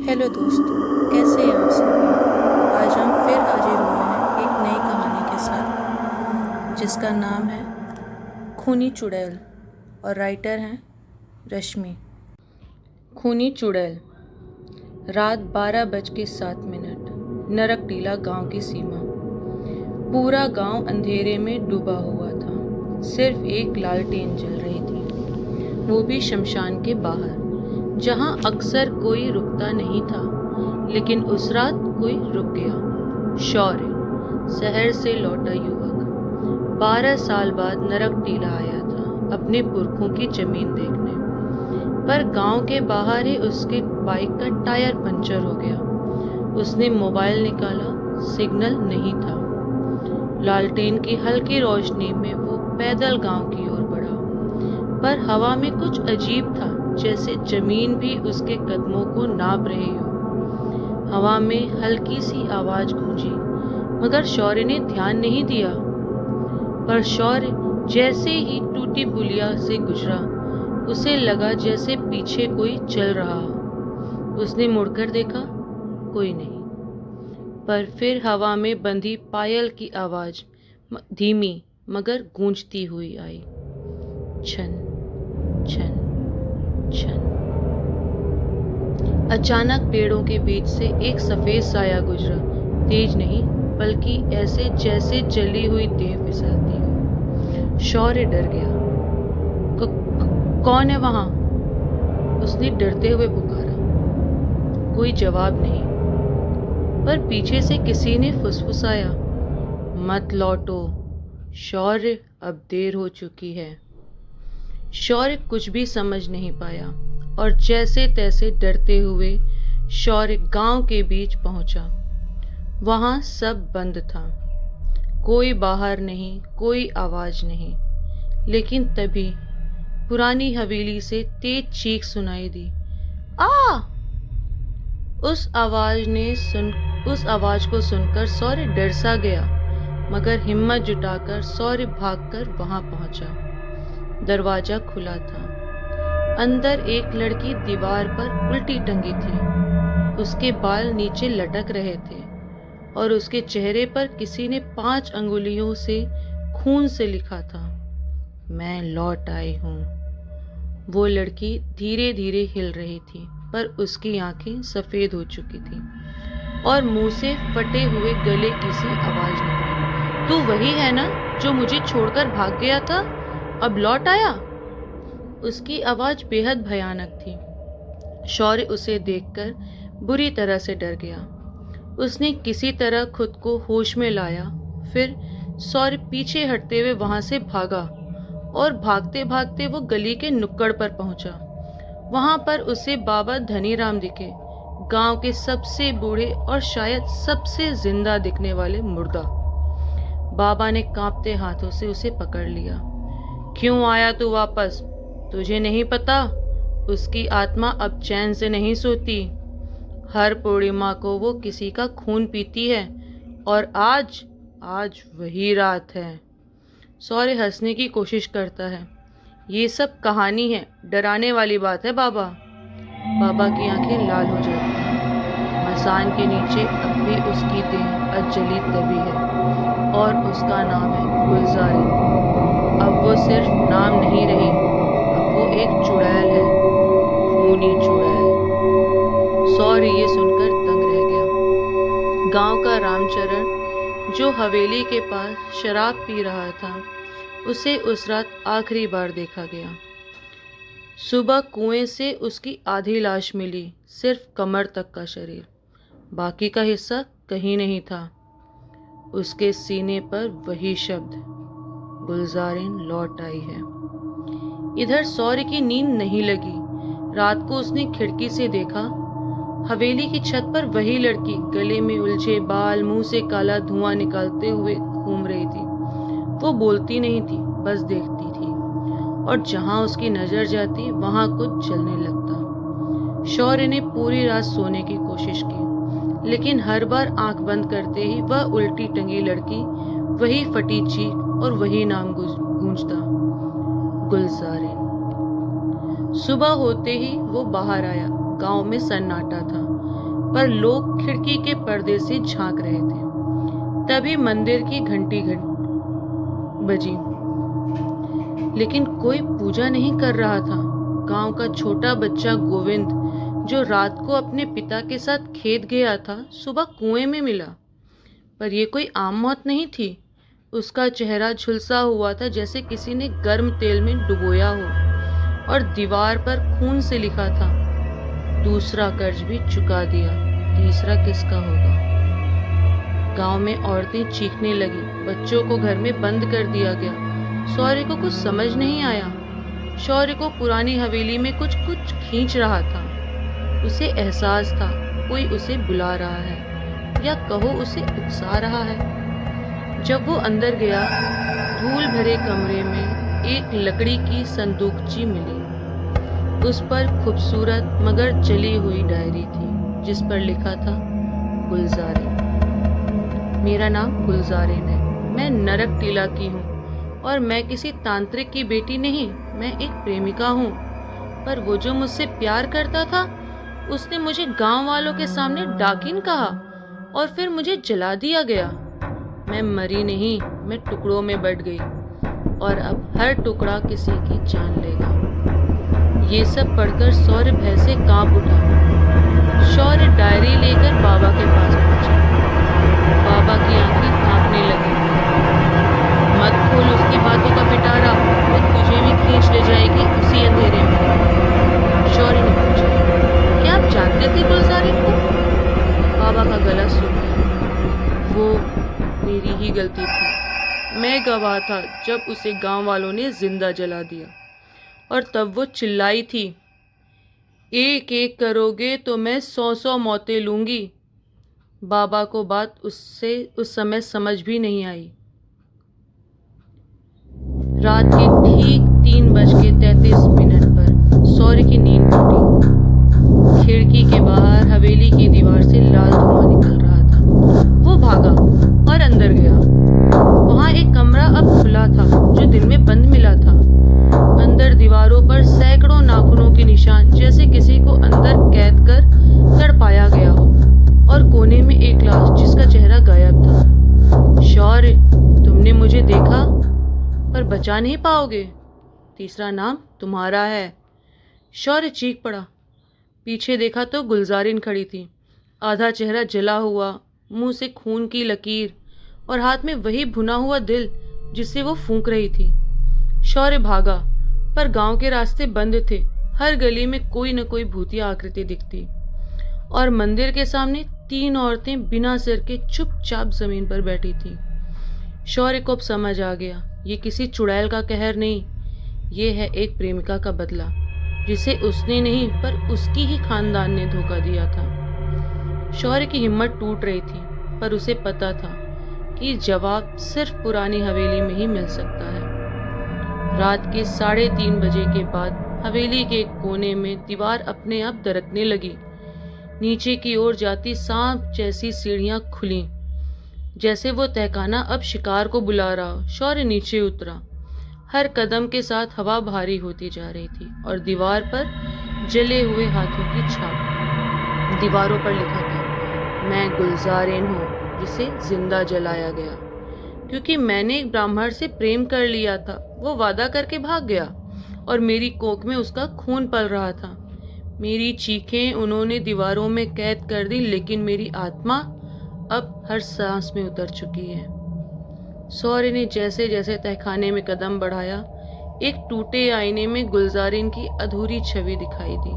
Hello दोस्तों, कैसे हैं आप सभी। आज हम फिर हाजिर हुए हैं एक नई कहानी के साथ जिसका नाम है खूनी चुड़ैल और राइटर हैं रश्मि। खूनी चुड़ैल। रात 12:07। नरकटीला गांव की सीमा। पूरा गांव अंधेरे में डूबा हुआ था। सिर्फ एक लालटेन जल रही थी, वो भी शमशान के बाहर, जहां अक्सर कोई रुकता नहीं था, लेकिन उस रात कोई रुक गया। शौर्य, शहर से लौटा युवक, 12 साल बाद नरकटीला आया था अपने पुरखों की जमीन देखने, पर गांव के बाहर ही उसके बाइक का टायर पंचर हो गया। उसने मोबाइल निकाला, सिग्नल नहीं था। लालटेन की हल्की रोशनी में वो पैदल गांव की ओर बढ़ा, पर हवा में कुछ अजीब था, जैसे जमीन भी उसके कदमों को नाप रही हो। हवा में हल्की सी आवाज गूंजी, मगर शौर्य ने ध्यान नहीं दिया। पर शौर्य जैसे ही टूटी पुलिया से गुजरा, उसे लगा जैसे पीछे कोई चल रहा हो। उसने मुड़कर देखा, कोई नहीं। पर फिर हवा में बंधी पायल की आवाज धीमी मगर गूंजती हुई आई। छन छन छन। अचानक पेड़ों के बीच से एक सफेद साया गुजरा। तेज नहीं, बल्कि ऐसे जैसे जली हुई देह फिसलती हो। शौर्य डर गया। कौन है वहां? उसने डरते हुए पुकारा। कोई जवाब नहीं, पर पीछे से किसी ने फुसफुसाया, मत लौटो शौर्य, अब देर हो चुकी है। शौर्य कुछ भी समझ नहीं पाया और जैसे तैसे डरते हुए शौर्य गांव के बीच पहुंचा। वहां सब बंद था, कोई बाहर नहीं, कोई आवाज नहीं। लेकिन तभी पुरानी हवेली से तेज चीख सुनाई दी। आ! उस आवाज को सुनकर शौर्य डर सा गया, मगर हिम्मत जुटाकर शौर्य भागकर वहां पहुंचा। दरवाजा खुला था। अंदर एक लड़की दीवार पर उल्टी टंगी थी। उसके बाल नीचे लटक रहे थे और उसके चेहरे पर किसी ने 5 अंगुलियों से खून से लिखा था, मैं लौट आई हूं। वो लड़की धीरे धीरे हिल रही थी, पर उसकी आंखें सफेद हो चुकी थी और मुंह से फटे हुए गले की सी आवाज निकली। तू वही है ना जो मुझे छोड़कर भाग गया था, अब लौट आया? उसकी आवाज बेहद भयानक थी। शौर्य उसे देखकर बुरी तरह से डर गया। उसने किसी तरह खुद को होश में लाया। फिर शौर्य पीछे हटते हुए वहां से भागा और भागते भागते वो गली के नुक्कड़ पर पहुंचा। वहां पर उसे बाबा धनीराम दिखे, गांव के सबसे बूढ़े और शायद सबसे जिंदा दिखने वाले मुर्दा। बाबा ने कांपते हाथों से उसे पकड़ लिया। क्यों आया तू वापस? तुझे नहीं पता, उसकी आत्मा अब चैन से नहीं सोती। हर पूर्णिमा को वो किसी का खून पीती है, और आज वही रात है। शौर्य हंसने की कोशिश करता है। ये सब कहानी है, डराने वाली बात है बाबा। बाबा की आंखें लाल हो जाती हैं। मसान के नीचे अब भी उसकी देह अजली दबी है और उसका नाम है गुलजारी। अब वो सिर्फ नाम नहीं रही, अब वो एक चुड़ैल है, खूनी चुड़ैल। शौर्य ये सुनकर दंग रह गया। गांव का रामचरण, जो हवेली के पास शराब पी रहा था, उसे उस रात आखिरी बार देखा गया। सुबह कुएं से उसकी आधी लाश मिली, सिर्फ कमर तक का शरीर, बाकी का हिस्सा कहीं नहीं था। उसके सीने पर वही शब्द, गुलजारिन लौट आई है। इधर शौर्य की नींद नहीं लगी। रात को उसने खिड़की से देखा, हवेली की छत पर वही लड़की गले में उलझे बाल, मुंह से काला धुआं निकालते हुए घूम रही थी। वो बोलती नहीं थी, बस देखती थी, और जहां उसकी नजर जाती वहां कुछ जलने लगता। शौर्य ने पूरी रात सोने की कोशिश की, लेकिन हर बार आंख बंद करते ही वह उल्टी टंगी लड़की, वही फटी चीख और वही नाम गूंजता, गुलजारिन। सुबह होते ही वो बाहर आया। गांव में सन्नाटा था। पर लोग खिड़की के पर्दे से झांक रहे थे। तभी मंदिर की घंटी बजी, लेकिन कोई पूजा नहीं कर रहा था। गांव का छोटा बच्चा गोविंद, जो रात को अपने पिता के साथ खेत गया था, सुबह कुएं में मिला। पर यह कोई आम मौत नहीं थी। उसका चेहरा झुलसा हुआ था, जैसे किसी ने गर्म तेल में डुबोया हो, और दीवार पर खून से लिखा था, दूसरा कर्ज भी चुका दिया, तीसरा किसका होगा। गांव में औरतें चीखने लगी, बच्चों को घर में बंद कर दिया गया। शौर्य को कुछ समझ नहीं आया। शौर्य को पुरानी हवेली में कुछ खींच रहा था। उसे एहसास था कोई उसे बुला रहा है, या कहो उसे उकसा रहा है। जब वो अंदर गया, धूल भरे कमरे में एक लकड़ी की संदूकची मिली। उस पर खूबसूरत मगर जली हुई डायरी थी, जिस पर लिखा था, गुलजारें। मेरा नाम गुलजारेन है। मैं नरक टीला की हूँ, और मैं किसी तांत्रिक की बेटी नहीं, मैं एक प्रेमिका हूँ। पर वो जो मुझसे प्यार करता था, उसने मुझे गांव वालों के सामने डाकिन कहा, और फिर मुझे जला दिया गया। मैं मरी नहीं, मैं टुकड़ों में बट गई, और अब हर टुकड़ा किसी की जान लेगा। ये सब पढ़कर शौर्य भय से कांप उठा। शौर्य डायरी लेकर बाबा के पास पहुंचा। बाबा की आंखें कांपने लगी। मत खोल उसकी बातों का पिटारा, वो तुझे भी खींच ले जाएगी उसी अंधेरे में। शौर्य ने पूछा, क्या आप जानते थे गुलजारिन को? बाबा का गला सूख गया। वो मेरी ही गलती थी। मैं गवाह था जब उसे गांव वालों ने जिंदा जला दिया, और तब वो चिल्लाई थी, एक एक करोगे तो मैं 100 मौतें लूंगी। बाबा को बात उससे उस समय समझ भी नहीं आई। रात के ठीक 3:33 पर शौर्य की नींद टूटी। खिड़की के बाहर हवेली की दीवार से लाल धुआं निकल रहा था। वो भागा और अंदर गया। वहां एक कमरा अब खुला था, जो दिन में बंद मिला था। अंदर दीवारों पर सैकड़ों नाखूनों के निशान, जैसे किसी को अंदर कैद कर तड़पाया गया हो, और कोने में एक लाश जिसका चेहरा गायब था। शौर्य, तुमने मुझे देखा, पर बचा नहीं पाओगे। तीसरा नाम तुम्हारा है। शौर्य चीख पड़ा। पीछे देखा तो गुलजारिन खड़ी थी, आधा चेहरा जला हुआ, मुंह से खून की लकीर, और हाथ में वही भुना हुआ दिल जिसे वो फूंक रही थी। शौर्य भागा, पर गांव के रास्ते बंद थे। हर गली में कोई न कोई भूतिया आकृति दिखती, और मंदिर के सामने 3 औरतें बिना सिर के चुपचाप जमीन पर बैठी थीं। शौर्य को अब समझ आ गया, ये किसी चुड़ैल का कहर नहीं, ये है एक प्रेमिका का बदला, जिसे उसने नहीं पर उसकी ही खानदान ने धोखा दिया था। शौर्य की हिम्मत टूट रही थी, पर उसे पता था कि जवाब सिर्फ पुरानी हवेली में ही मिल सकता है। रात के 3:30 बजे के बाद हवेली के कोने में दीवार अपने आप दरकने लगी। नीचे की ओर जाती सांप जैसी सीढ़ियां खुली, जैसे वो तहखाना अब शिकार को बुला रहा हो। शौर्य नीचे उतरा। हर कदम के साथ हवा भारी होती जा रही थी, और दीवार पर जले हुए हाथों की छाप। दीवारों पर लिखा था, मैं गुलजारेन हूँ, जिसे जिंदा जलाया गया क्योंकि मैंने एक ब्राह्मण से प्रेम कर लिया था। वो वादा करके भाग गया, और मेरी कोख में उसका खून पल रहा था। मेरी चीखें उन्होंने दीवारों में कैद कर दी, लेकिन मेरी आत्मा अब हर सांस में उतर चुकी है। शौर्य ने जैसे जैसे तहखाने में कदम बढ़ाया, एक टूटे आईने में गुलजारिन की अधूरी छवि दिखाई दी।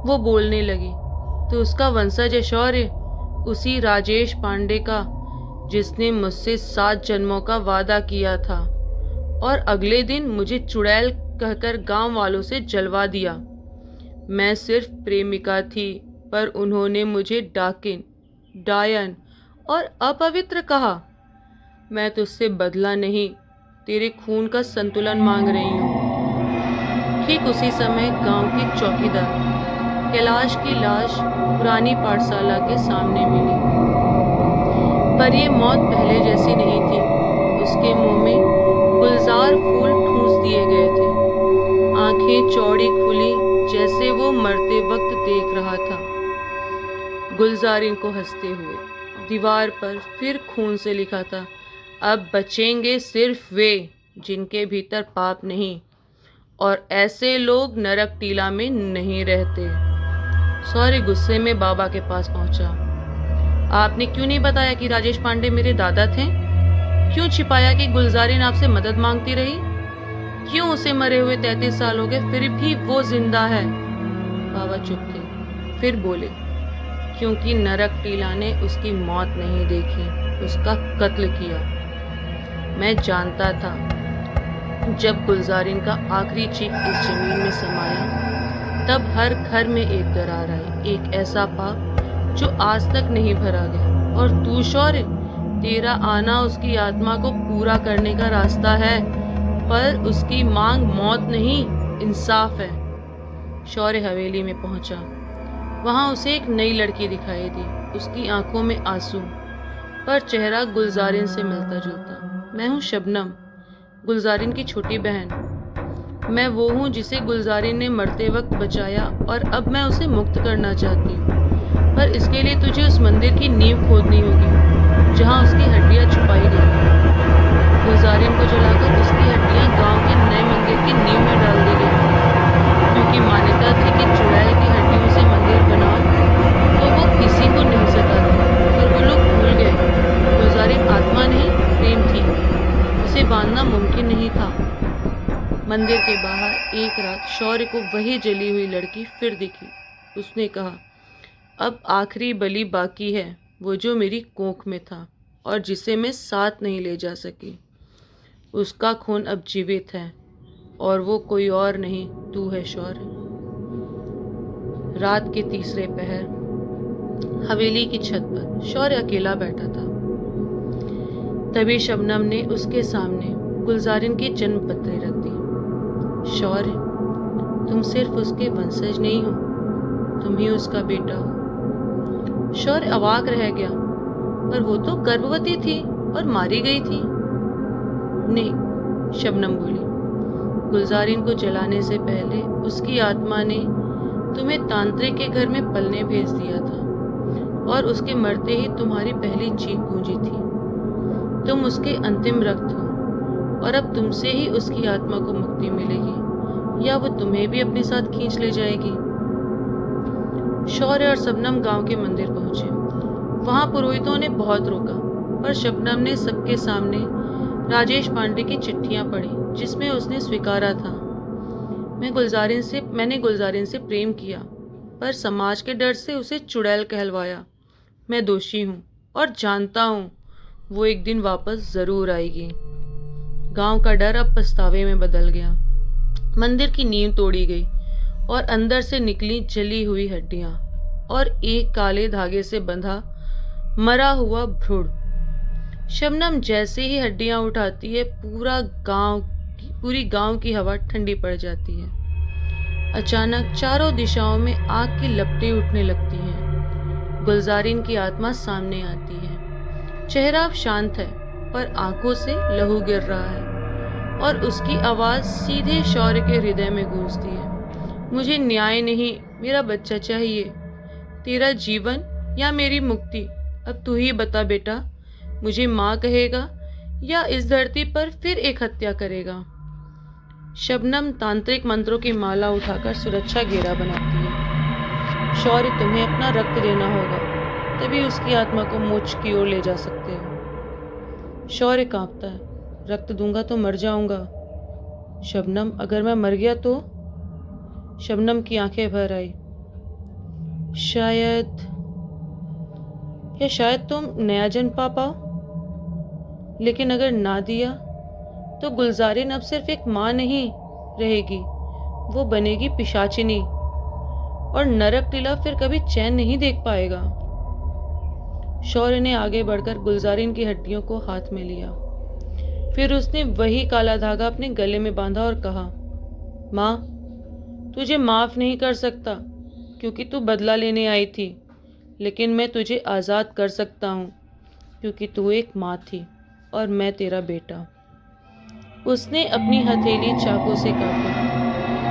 वो बोलने लगी, तो उसका वंशज है शौर्य, उसी राजेश पांडे का, जिसने मुझसे 7 जन्मों का वादा किया था, और अगले दिन मुझे चुड़ैल कहकर गांव वालों से जलवा दिया। मैं सिर्फ प्रेमिका थी, पर उन्होंने मुझे डाकिन, डायन और अपवित्र कहा। मैं तुझसे बदला नहीं, तेरे खून का संतुलन मांग रही हूँ। ठीक उसी समय गांव के चौकीदार कैलाश की लाश पुरानी पाठशाला के सामने मिली, पर ये मौत पहले जैसी नहीं थी। उसके मुंह में गुलजार फूल ठूंस दिए गए थे, आंखें चौड़ी खुली, जैसे वो मरते वक्त देख रहा था। गुलजारिन को हंसते हुए। दीवार पर फिर खून से लिखा था, अब बचेंगे सिर्फ वे जिनके भीतर पाप नहीं, और ऐसे लोग नरक टीला में नहीं रहते। शौर्य गुस्से में बाबा के पास पहुंचा। आपने क्यों नहीं बताया कि राजेश पांडे मेरे दादा थे? क्यों छिपाया कि गुलजारिन आपसे मदद मांगती रही? क्यों उसे मरे हुए 33 साल हो गए फिर भी वो जिंदा है? बाबा चुप थे, फिर बोले, क्योंकि नरक टीला ने उसकी मौत नहीं देखी, उसका कत्ल किया। मैं जानता था जब गुलजारिन का आखिरी चीख इस जमीन में समाया तब हर घर में एक दरार आई, एक ऐसा पाप जो आज तक नहीं भरा गया। और तू शौर्य, तेरा आना उसकी आत्मा को पूरा करने का रास्ता है, पर उसकी मांग मौत नहीं, इंसाफ है। शौर्य हवेली में पहुंचा। वहां उसे एक नई लड़की दिखाई दी, उसकी आंखों में आंसू, पर चेहरा गुलजारिन से मिलता जुलता। मैं हूँ शबनम, गुलजारिन की छोटी बहन। मैं वो हूँ जिसे गुलजारिन ने मरते वक्त बचाया, और अब मैं उसे मुक्त करना चाहती हूँ। पर इसके लिए तुझे उस मंदिर की नींव खोदनी होगी जहाँ उसकी हड्डियाँ छुपाई गई हैं। गुलजारिन को जलाकर उसकी हड्डियाँ गांव के नए मंदिर की नींव में डाल दी गई थी, क्योंकि मान्यता थी कि चुड़ैल की हड्डियों से मंदिर बनाओ तो वो किसी को नहीं सताती। पर वो लोग भूल गए, गुलजारिन आत्मा नहीं, प्रेम थी, उसे बांधना मुमकिन नहीं था। मंदिर के बाहर एक रात शौर्य को वही जली हुई लड़की फिर दिखी। उसने कहा, अब आखिरी बलि बाकी है, वो जो मेरी कोख में था और जिसे मैं साथ नहीं ले जा सकी। उसका खून अब जीवित है, और वो कोई और नहीं, तू है शौर्य। रात के तीसरे पहर हवेली की छत पर शौर्य अकेला बैठा था। तभी शबनम ने उसके सामने गुलजारिन की जन्म पत्री रख दी। शौर्य, तुम सिर्फ उसके वंशज नहीं हो, तुम ही उसका बेटा हो। शौर्य अवाक रह गया, पर वो तो गर्भवती थी और मारी गई थी। नहीं, शबनम बोली, गुलजारिन को जलाने से पहले उसकी आत्मा ने तुम्हें तांत्रिक के घर में पलने भेज दिया था, और उसके मरते ही तुम्हारी पहली चीख गूंजी थी। तुम उसके अंतिम रक्त हो, और अब तुमसे ही उसकी आत्मा को मुक्ति मिलेगी, या वो तुम्हें भी अपने साथ खींच ले जाएगी। शौर्य और शबनम गांव के मंदिर पहुंचे। वहां पुरोहितों ने बहुत रोका, पर शबनम ने सबके सामने राजेश पांडे की चिट्ठियां पढ़ी, जिसमें उसने स्वीकारा था, मैंने गुलजारिन से प्रेम किया, पर समाज के डर से उसे चुड़ैल कहलवाया। मैं दोषी हूँ और जानता हूँ वो एक दिन वापस जरूर आएगी। गांव का डर अब पछतावे में बदल गया। मंदिर की नींव तोड़ी गई और अंदर से निकली जली हुई हड्डियां और एक काले धागे से बंधा मरा हुआ भ्रूण। शबनम जैसे ही हड्डियां उठाती है, पूरी गांव की हवा ठंडी पड़ जाती है। अचानक चारों दिशाओं में आग की लपटें उठने लगती हैं। गुलजारिन की आत्मा सामने आती है। चेहरा अब शांत है, पर आंखों से लहू गिर रहा है, और उसकी आवाज सीधे शौर्य के हृदय में गूंजती है। मुझे न्याय नहीं, मेरा बच्चा चाहिए। तेरा जीवन या मेरी मुक्ति? अब तू ही बता बेटा, मुझे माँ कहेगा या इस धरती पर फिर एक हत्या करेगा? शबनम तांत्रिक मंत्रों की माला उठाकर सुरक्षा घेरा बनाती है। शौर्य, तुम्हें अपना रक्त देना होगा, तभी उसकी आत्मा को मोक्ष की ओर ले जा सकते हो। शौर्य कांपता है, रक्त दूंगा तो मर जाऊंगा। शबनम, अगर मैं मर गया तो? शबनम की आंखें भर आई। शायद तुम नया जन्म पा पाओ, लेकिन अगर ना दिया तो गुलजारिन अब सिर्फ एक माँ नहीं रहेगी, वो बनेगी पिशाचिनी, और नरक टीला फिर कभी चैन नहीं देख पाएगा। शौर्य ने आगे बढ़कर गुलजारिन की हड्डियों को हाथ में लिया। फिर उसने वही काला धागा अपने गले में बांधा और कहा, माँ, तुझे माफ नहीं कर सकता क्योंकि तू बदला लेने आई थी, लेकिन मैं तुझे आज़ाद कर सकता हूँ क्योंकि तू एक माँ थी और मैं तेरा बेटा। उसने अपनी हथेली चाकू से काटी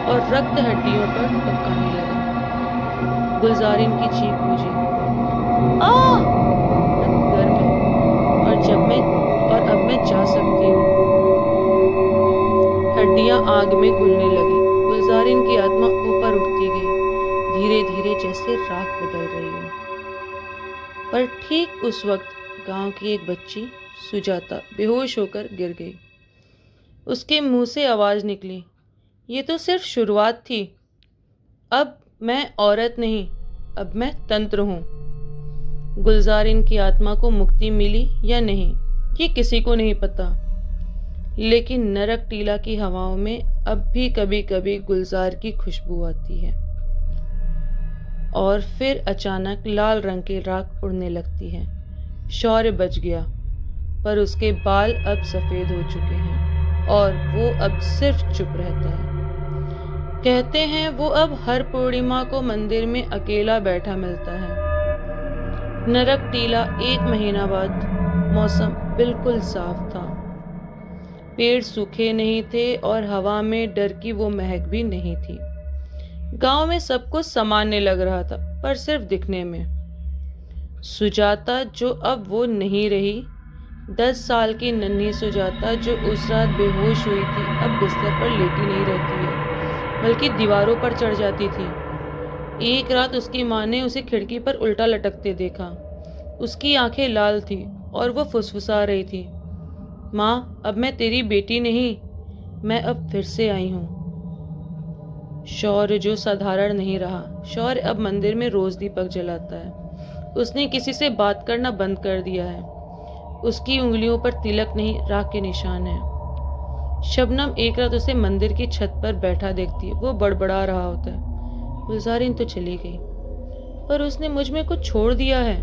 और रक्त हड्डियों पर टपकाने लगा। गुलजारिन की चीख गूंजी, घर में और अब मैं जा सकती हूँ। हड्डियां आग में घुलने लगी। गुलजारिन की आत्मा ऊपर उठती गई, धीरे धीरे जैसे राख बदल रही हो। पर ठीक उस वक्त गांव की एक बच्ची सुजाता बेहोश होकर गिर गई। उसके मुंह से आवाज निकली, ये तो सिर्फ शुरुआत थी। अब मैं औरत नहीं, अब मैं तंत्र हूं। गुलजारिन की आत्मा को मुक्ति मिली या नहीं, ये किसी को नहीं पता, लेकिन नरक टीला की हवाओं में अब भी कभी कभी गुलजार की खुशबू आती है। और फिर अचानक लाल रंग की राख उड़ने लगती है। शौर्य बच गया, पर उसके बाल अब सफेद हो चुके हैं और वो अब सिर्फ चुप रहता है। कहते हैं वो अब हर पूर्णिमा को मंदिर में अकेला बैठा मिलता है। नरक टीला 1 महीना बाद। मौसम बिल्कुल साफ था, पेड़ सूखे नहीं थे और हवा में डर की वो महक भी नहीं थी। गांव में सब कुछ सामान्य लग रहा था, पर सिर्फ दिखने में। सुजाता जो अब वो नहीं रही, 10 साल की नन्ही सुजाता जो उस रात बेहोश हुई थी, अब बिस्तर पर लेटी नहीं रहती है, बल्कि दीवारों पर चढ़ जाती थी। एक रात उसकी माँ ने उसे खिड़की पर उल्टा लटकते देखा। उसकी आंखें लाल थी और वो फुसफुसा रही थी, माँ, अब मैं तेरी बेटी नहीं, मैं अब फिर से आई हूँ। शौर्य जो साधारण नहीं रहा। शौर्य अब मंदिर में रोज दीपक जलाता है। उसने किसी से बात करना बंद कर दिया है। उसकी उंगलियों पर तिलक नहीं, राख के निशान है। शबनम एक रात उसे मंदिर की छत पर बैठा देखती है। वो बड़बड़ा रहा होता है, गुलजारिन तो चली गई, पर उसने मुझ में कुछ छोड़ दिया है।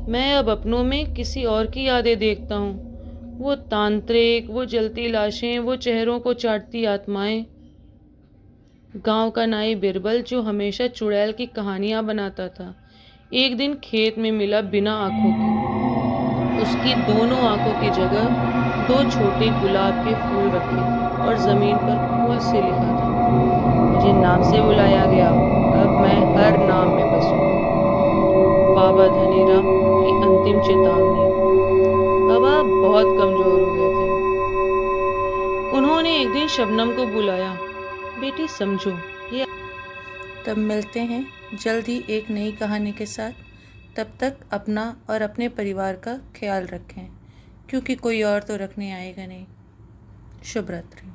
मैं अब अपनों में किसी और की यादें देखता हूँ। वो तांत्रिक, वो जलती लाशें, वो चेहरों को चाटती आत्माएं। गांव का नाई बिरबल जो हमेशा चुड़ैल की कहानियां बनाता था, एक दिन खेत में मिला बिना आंखों के। उसकी दोनों आंखों की जगह 2 छोटे गुलाब के फूल रखे थे और जमीन पर फूल से लिखा था, मुझे नाम से बुलाया गया, अब मैं हर नाम में बसूंगी। बाबा धनीराम की अंतिम चेतावनी। बाबा बहुत कमजोर हो गए थे। उन्होंने एक दिन शबनम को बुलाया, बेटी समझो ये। तब मिलते हैं जल्द ही एक नई कहानी के साथ। तब तक अपना और अपने परिवार का ख्याल रखें, क्योंकि कोई और तो रखने आएगा नहीं। शुभ रात्रि।